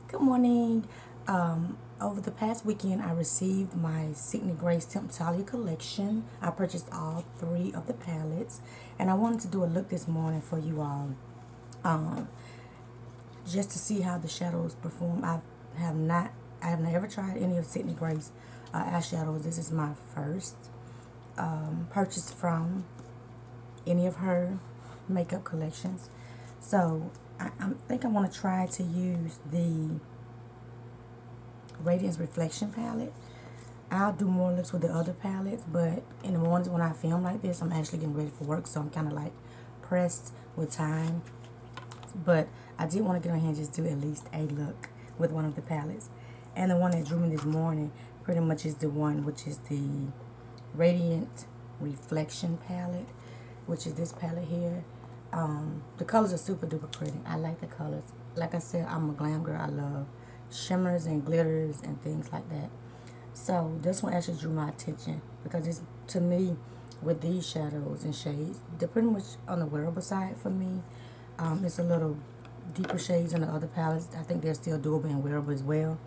Good morning. Over the past weekend, I received my sydneygrace Temptalia collection. I purchased all three of the palettes, and I wanted to do a look this morning for you all, um, just to see how the shadows perform. Have not, I have never tried any of sydneygrace eyeshadows. This is my first purchase from any of her makeup collections. So I think I want to try to use the Radiance Reflection palette. I'll do more looks with the other palettes, but in the mornings when I film like this, I'm actually getting ready for work, so I'm kind of like pressed with time. But I did want to get on here and just do at least a look with one of the palettes. And the one that drew me this morning pretty much is the one which is the Radiant Reflection palette, which is this palette here. The colors are super duper pretty. I like the colors. Like I said, I'm a glam girl. I love shimmers and glitters and things like that. So this one actually drew my attention because it's, to me, with these shadows and shades, they're pretty much on the wearable side for me. It's a little deeper shades in the other palettes. I think they're still doable and wearable as well.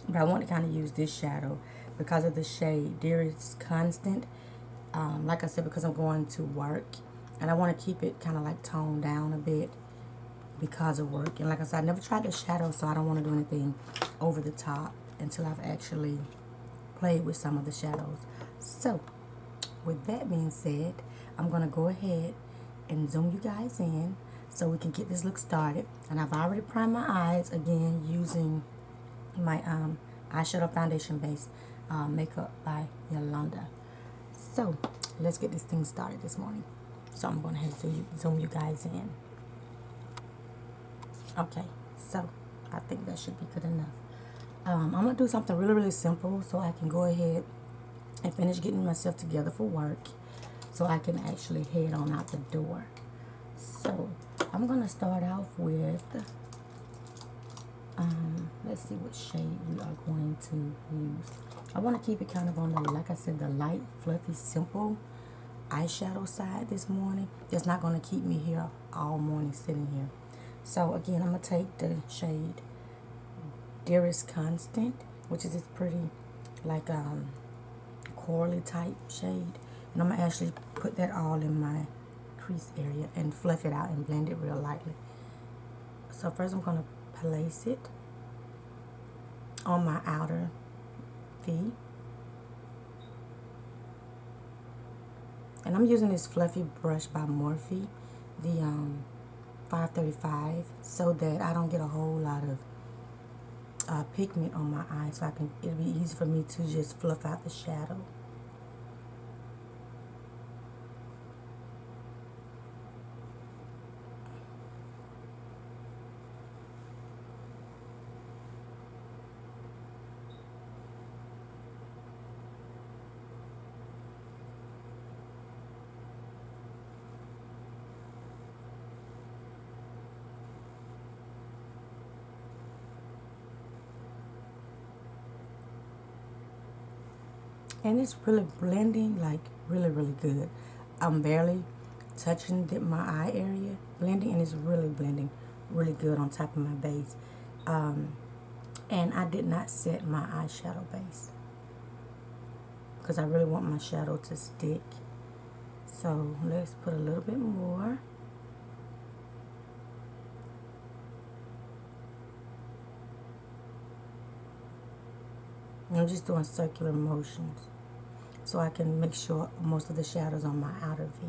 But I want to kind of use this shadow because of the shade. Dearest Constant. Like I said, because I'm going to work and I want to keep it kind of like toned down a bit because of work. And like I said, I never tried the shadow, so I don't want to do anything over the top until I've actually played with some of the shadows. So with that being said, I'm going to go ahead and zoom you guys in so we can get this look started. And I've already primed my eyes again using my eyeshadow foundation base makeup by Yolanda. So let's get this thing started this morning. So I'm going to zoom you guys in. Okay, so I think that should be good enough. I'm going to do something really, really simple so I can go ahead and finish getting myself together for work so I can actually head on out the door. So I'm going to start off with, let's see what shade we are going to use. I want to keep it kind of on the, like I said, the light, fluffy, simple eyeshadow side this morning. It's not going to keep me here all morning sitting here. So again, I'm going to take the shade Dearest Constant, which is this pretty like corally type shade. And I'm going to actually put that all in my crease area and fluff it out and blend it real lightly. So first I'm going to place it on my outer V. And I'm using this fluffy brush by Morphe, the 535, so that I don't get a whole lot of pigment on my eye, so it'll be easy for me to just fluff out the shadow. And it's really blending, like really, really good. I'm barely touching my eye area, blending, and it's really blending really good on top of my base. And I did not set my eyeshadow base because I really want my shadow to stick. So let's put a little bit more. I'm just doing circular motions so I can make sure most of the shadows on my outer V.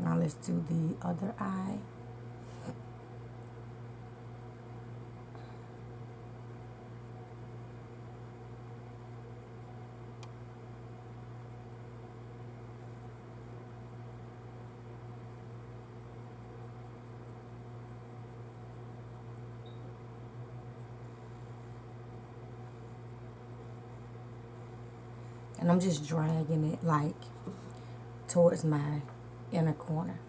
Now let's do the other eye. And I'm just dragging it like towards my inner corner.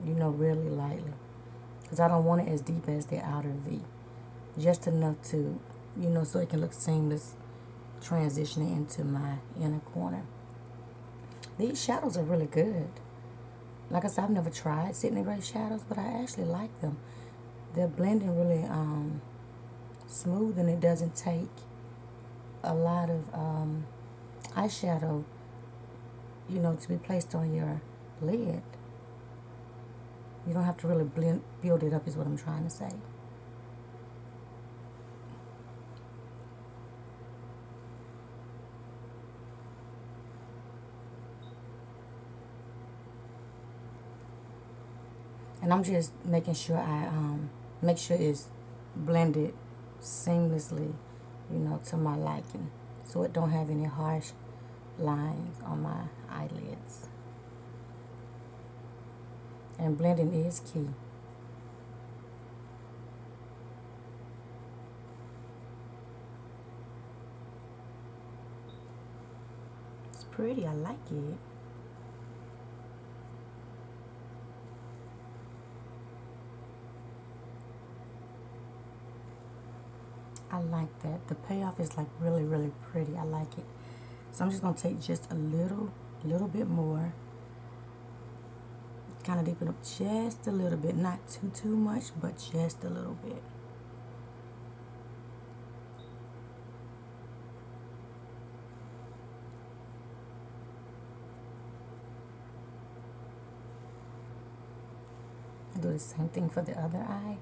You know, really lightly. Because I don't want it as deep as the outer V. Just enough to, you know, so it can look seamless transitioning into my inner corner. These shadows are really good. Like I said, I've never tried sydneygrace shadows, but I actually like them. They're blending really smooth, and it doesn't take a lot of eyeshadow, you know, to be placed on your lid. You don't have to really build it up is what I'm trying to say. And I'm just making sure I make sure it's blended seamlessly, you know, to my liking, so it don't have any harsh lines on my eyelids. And blending is key. It's pretty, I like it. I like that. The payoff is like really, really pretty. I like it. So I'm just going to take just a little bit more. Kind of deepen up just a little bit. Not too much, but just a little bit. Do the same thing for the other eye.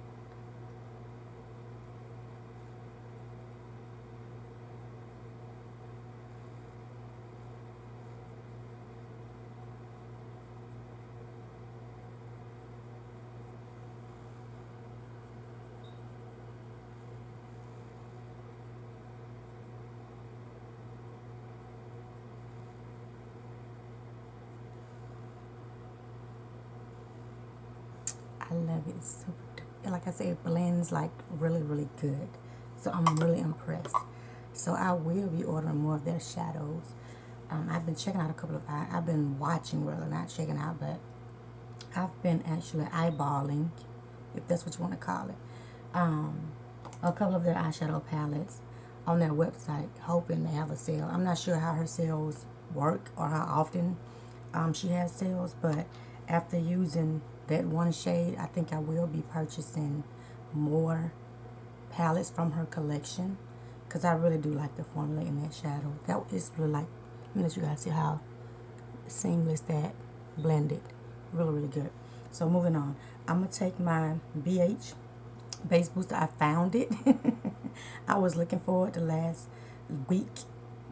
I love it. It's super, like I said, it blends like really, really good. So I'm really impressed. So I will be ordering more of their shadows. I've been checking out a couple of I've been watching, really, not checking out, but I've been actually eyeballing, if that's what you want to call it, a couple of their eyeshadow palettes on their website, hoping they have a sale. I'm not sure how her sales work or how often she has sales, but after using that one shade, I think I will be purchasing more palettes from her collection, because I really do like the formula in that shadow. That is really like, let me let you guys see how seamless that blended. Really, really good. So moving on, I'm going to take my BH base booster. I found it. I was looking for it the last week.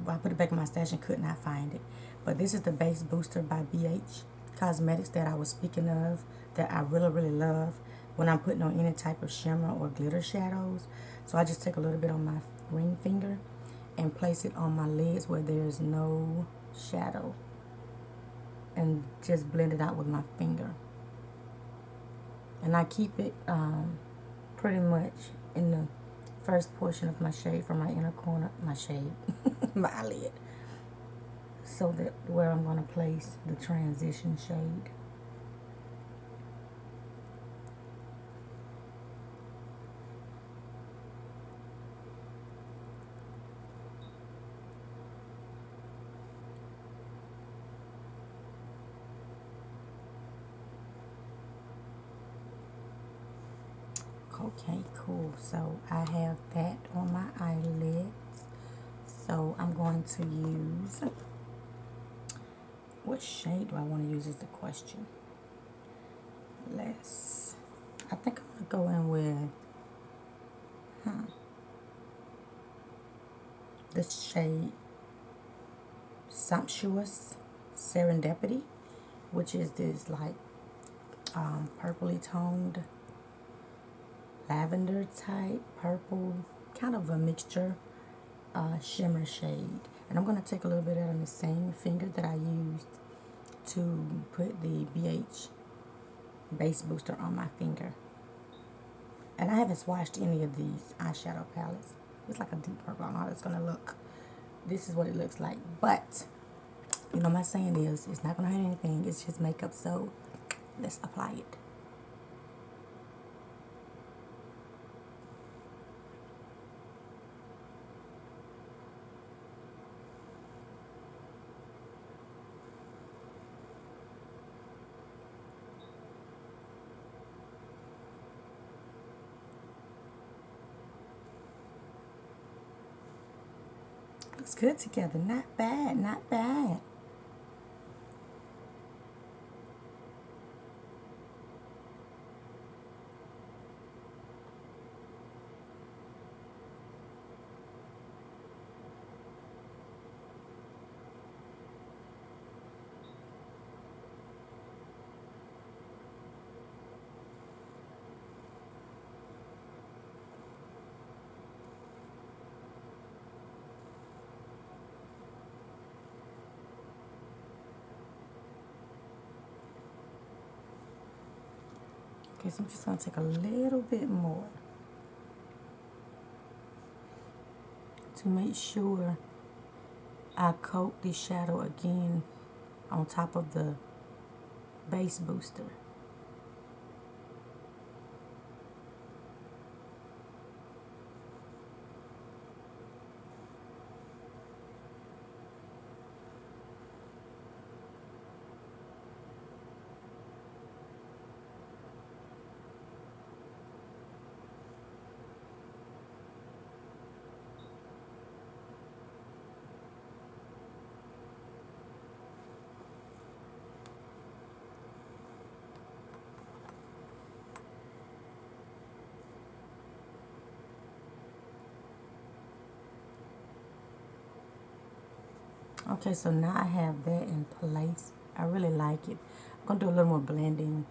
I put it back in my stash and could not find it. But this is the base booster by BH Cosmetics that I was speaking of, that I really, really love when I'm putting on any type of shimmer or glitter shadows. So I just take a little bit on my ring finger and place it on my lids where there's no shadow, and just blend it out with my finger. And I keep it pretty much in the first portion of my shade from my inner corner, my shade, my eyelid, so that where I'm going to place the transition shade. Okay, cool. So I have that on my eyelids. So I'm going to use, what shade do I want to use is the question. I think I'm going to go in with this shade Sumptuous Serendipity, which is this like purpley toned lavender type purple, kind of a mixture shimmer shade. And I'm going to take a little bit out of the same finger that I used to put the BH base booster on my finger. And I haven't swatched any of these eyeshadow palettes. It's like a deep purple. I don't know how it's going to look. This is what it looks like. But, you know, my saying is, it's not going to hurt anything. It's just makeup. So let's apply it. Looks good together. Not bad, not bad. Okay, so I'm just going to take a little bit more to make sure I coat the shadow again on top of the base booster. Okay, so now I have that in place. I really like it. I'm going to do a little more blending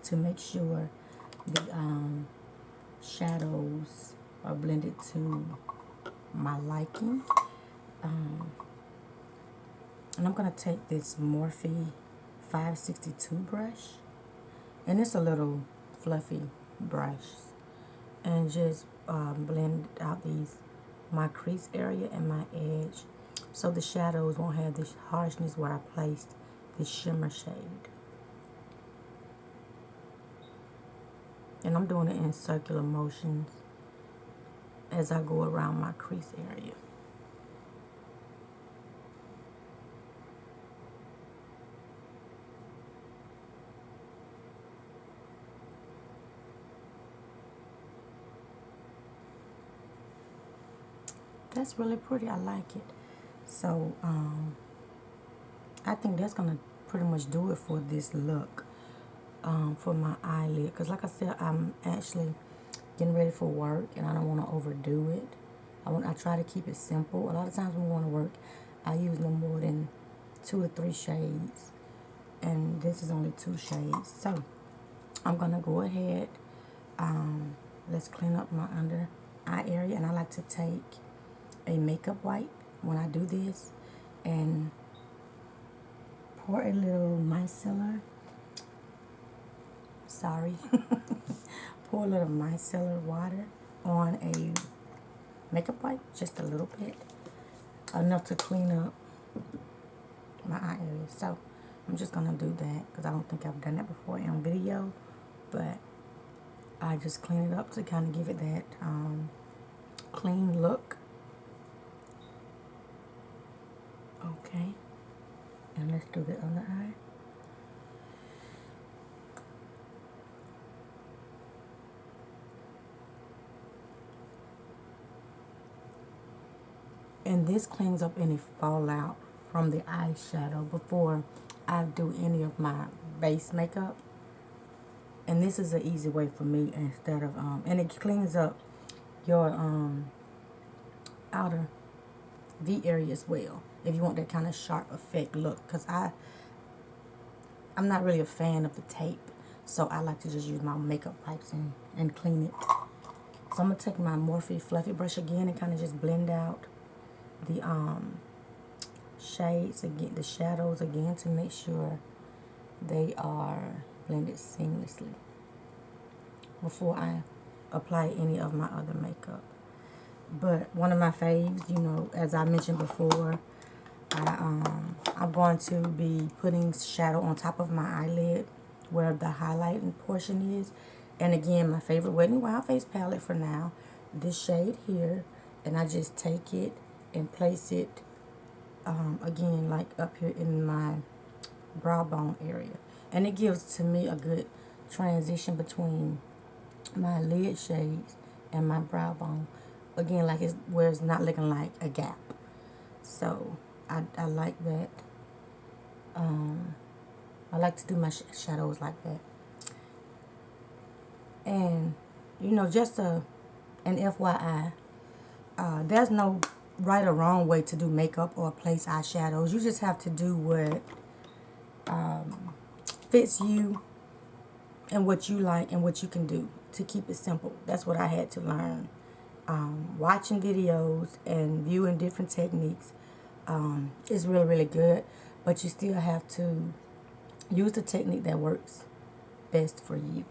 to make sure the shadows are blended to my liking. And I'm going to take this Morphe 562 brush. And it's a little fluffy brush. And just blend out my crease area and my edge, so the shadows won't have this harshness where I placed this shimmer shade. And I'm doing it in circular motions as I go around my crease area. That's really pretty. I like it. So, I think that's going to pretty much do it for this look, for my eyelid. Because like I said, I'm actually getting ready for work, and I don't want to overdo it. I try to keep it simple. A lot of times when we want to work, I use no more than 2 to 3 shades. And this is only 2 shades. So, I'm going to go ahead. Let's clean up my under eye area. And I like to take a makeup wipe when I do this and pour a little micellar. Pour a little micellar water on a makeup wipe, just a little bit, enough to clean up my eye area. So I'm just gonna do that because I don't think I've done that before on video, but I just clean it up to kind of give it that clean look. Okay, and let's do the other eye. And this cleans up any fallout from the eyeshadow before I do any of my base makeup. And this is an easy way for me instead of, and it cleans up your outer V area as well, if you want that kind of sharp effect look. Because I'm not really a fan of the tape, so I like to just use my makeup wipes and clean it. So I'm going to take my Morphe fluffy brush again and kind of just blend out the shades again, the shadows again, to make sure they are blended seamlessly before I apply any of my other makeup. But one of my faves, you know, as I mentioned before, I'm going to be putting shadow on top of my eyelid where the highlighting portion is. And again, my favorite Wet n Wild face palette for now, this shade here, and I just take it and place it again, like up here in my brow bone area. And it gives to me a good transition between my lid shades and my brow bone. Again, like it's where it's not looking like a gap. So I like that. I like to do my shadows like that. And, you know, just an FYI, there's no right or wrong way to do makeup or place eyeshadows. You just have to do what fits you and what you like and what you can do to keep it simple. That's what I had to learn. Watching videos and viewing different techniques is really, really good, but you still have to use the technique that works best for you.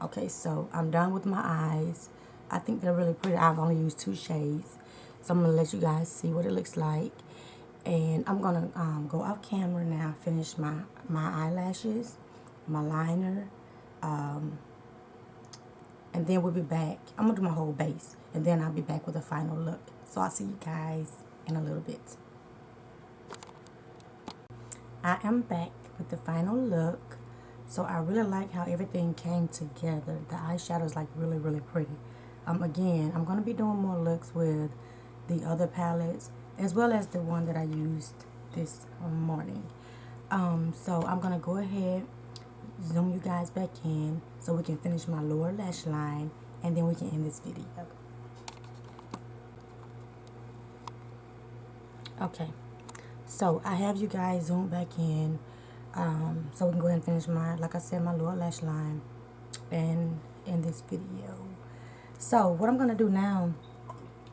Okay, so I'm done with my eyes. I think they're really pretty. I've only used 2 shades, so I'm going to let you guys see what it looks like. And I'm going to go off camera now, finish my eyelashes, my liner, and then we'll be back. I'm going to do my whole base, and then I'll be back with a final look. So I'll see you guys in a little bit. I am back with the final look. So I really like how everything came together. The eyeshadow is like really, really pretty. Again, I'm going to be doing more looks with the other palettes, as well as the one that I used this morning. So I'm going to go ahead, zoom you guys back in so we can finish my lower lash line, and then we can end this video. Okay, so I have you guys zoom back in so we can go ahead and finish my, like I said, my lower lash line and in this video. So what I'm going to do now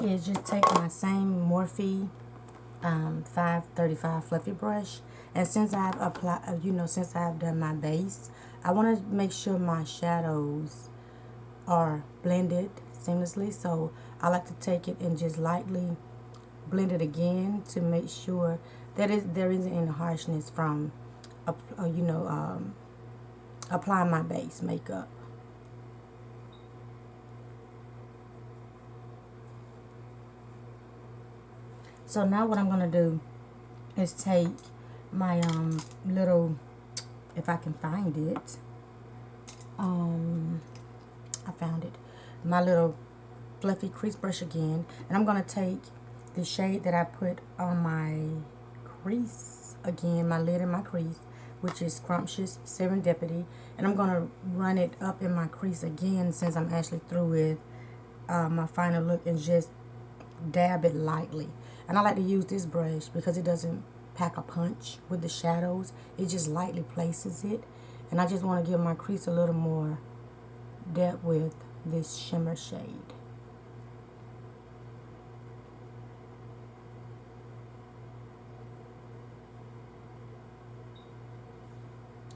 is just take my same Morphe 535 fluffy brush, and since I've applied, since I've done my base, I want to make sure my shadows are blended seamlessly. So I like to take it and just lightly blend it again to make sure that there isn't any harshness from applying my base makeup. So now what I'm going to do is take my little, if I can find it, I found it, my little fluffy crease brush again, and I'm going to take the shade that I put on my crease again, my lid and my crease, which is Scrumptious Serendipity, and I'm going to run it up in my crease again since I'm actually through with my final look, and just dab it lightly. And I like to use this brush because it doesn't pack a punch with the shadows. It just lightly places it, and I just want to give my crease a little more depth with this shimmer shade.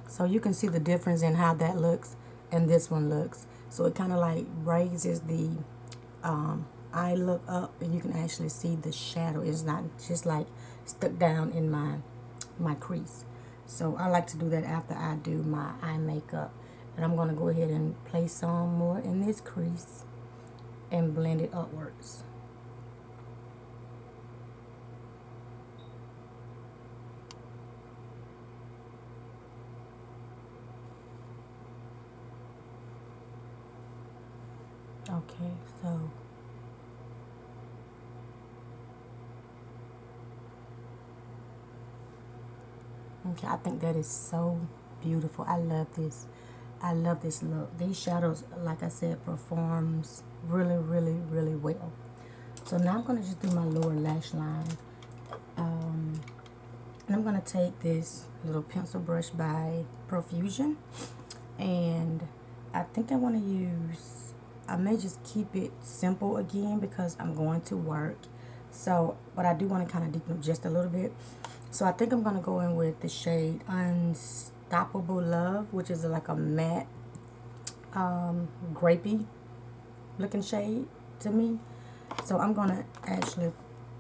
So you can see the difference in how that looks and this one looks. So it kind of like raises the eye look up, and you can actually see the shadow. It's not just like stuck down in my crease. So I like to do that after I do my eye makeup. And I'm going to go ahead and place some more in this crease and blend it upwards. Okay, so I think that is so beautiful. I love this. I love this look. These shadows, like I said, performs really, really, really well. So now I'm going to just do my lower lash line. And I'm going to take this little pencil brush by Profusion. And I think I want to use, I may just keep it simple again because I'm going to work. So, but I do want to kind of deepen up just a little bit. So I think I'm going to go in with the shade Unstoppable Love, which is like a matte, grapey looking shade to me. So I'm going to actually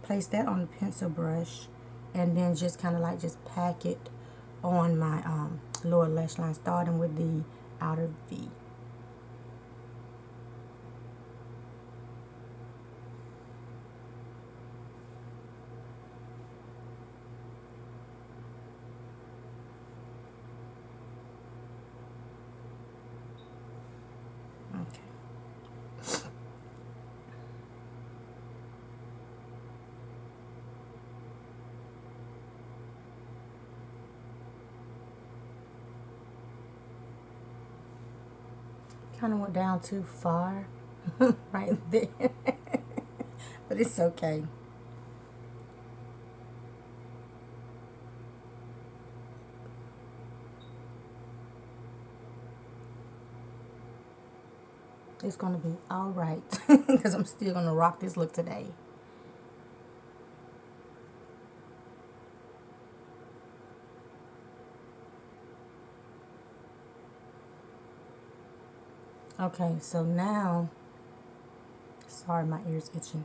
place that on the pencil brush and then just kind of like just pack it on my lower lash line, starting with the outer V. Kind of went down too far right there. But it's okay. It's going to be all right because I'm still going to rock this look today. Okay, so now, sorry, my ear's itching.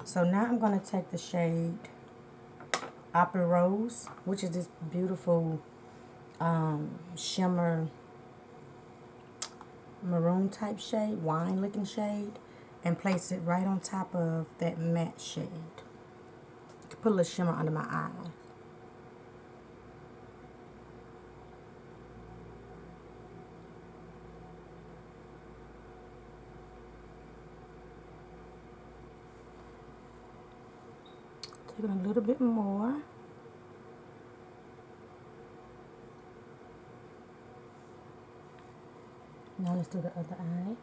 So now I'm going to take the shade Opera Rose, which is this beautiful shimmer maroon type shade, wine looking shade, and place it right on top of that matte shade. Put a little shimmer under my eye. Taking a little bit more. Now let's do the other eye.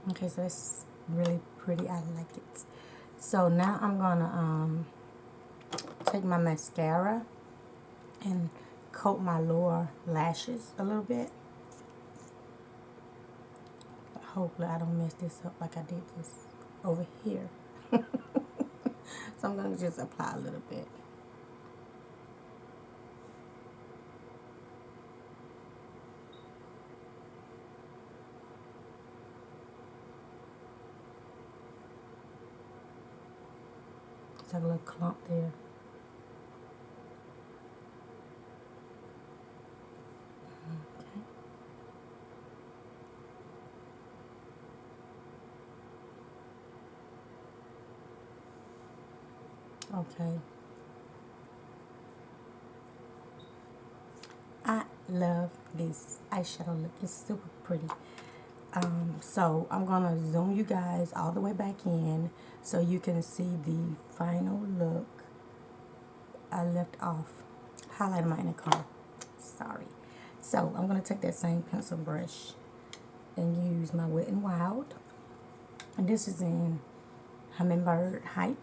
Okay, so it's really pretty. I like it. So now I'm gonna take my mascara and coat my lower lashes a little bit. Hopefully I don't mess this up like I did this over here. So I'm going to just apply a little bit. It's like a little clump there. Okay. I love this eyeshadow look. It's super pretty. So I'm gonna zoom you guys all the way back in so you can see the final look. I left off highlighting my inner corner. Sorry. So I'm gonna take that same pencil brush and use my Wet n Wild. And this is in Hummingbird Hype.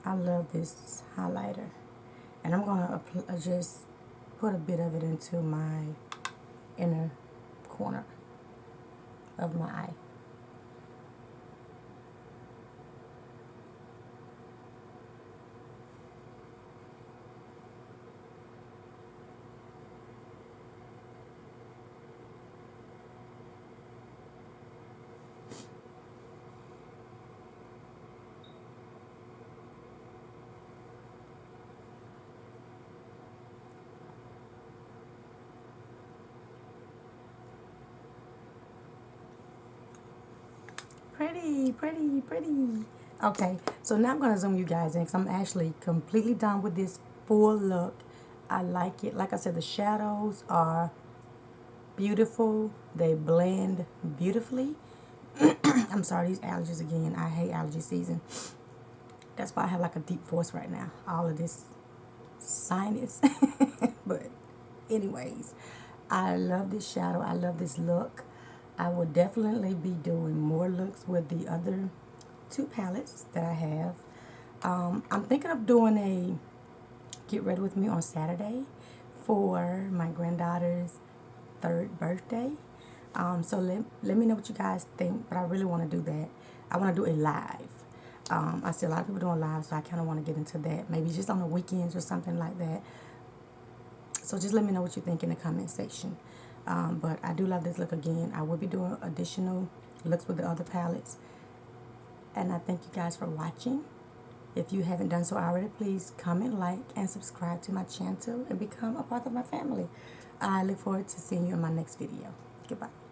I love this highlighter. And I'm going to just put a bit of it into my inner corner of my eye. Pretty, pretty, pretty. Okay, so now I'm going to zoom you guys in because I'm actually completely done with this full look. I like it. Like I said, the shadows are beautiful. They blend beautifully. I'm sorry, these allergies again. I hate allergy season. That's why I have like a deep voice right now. All of this sinus. But anyways, I love this shadow. I love this look. I will definitely be doing more looks with the other two palettes that I have. I'm thinking of doing a get ready with me on Saturday for my granddaughter's 3rd birthday. So let me know what you guys think, but I really want to do that. I want to do a live. I see a lot of people doing live, so I kind of want to get into that. Maybe just on the weekends or something like that. So just let me know what you think in the comment section. But I do love this look again. I will be doing additional looks with the other palettes. And I thank you guys for watching. If you haven't done so already, please comment, like, and subscribe to my channel and become a part of my family. I look forward to seeing you in my next video. Goodbye.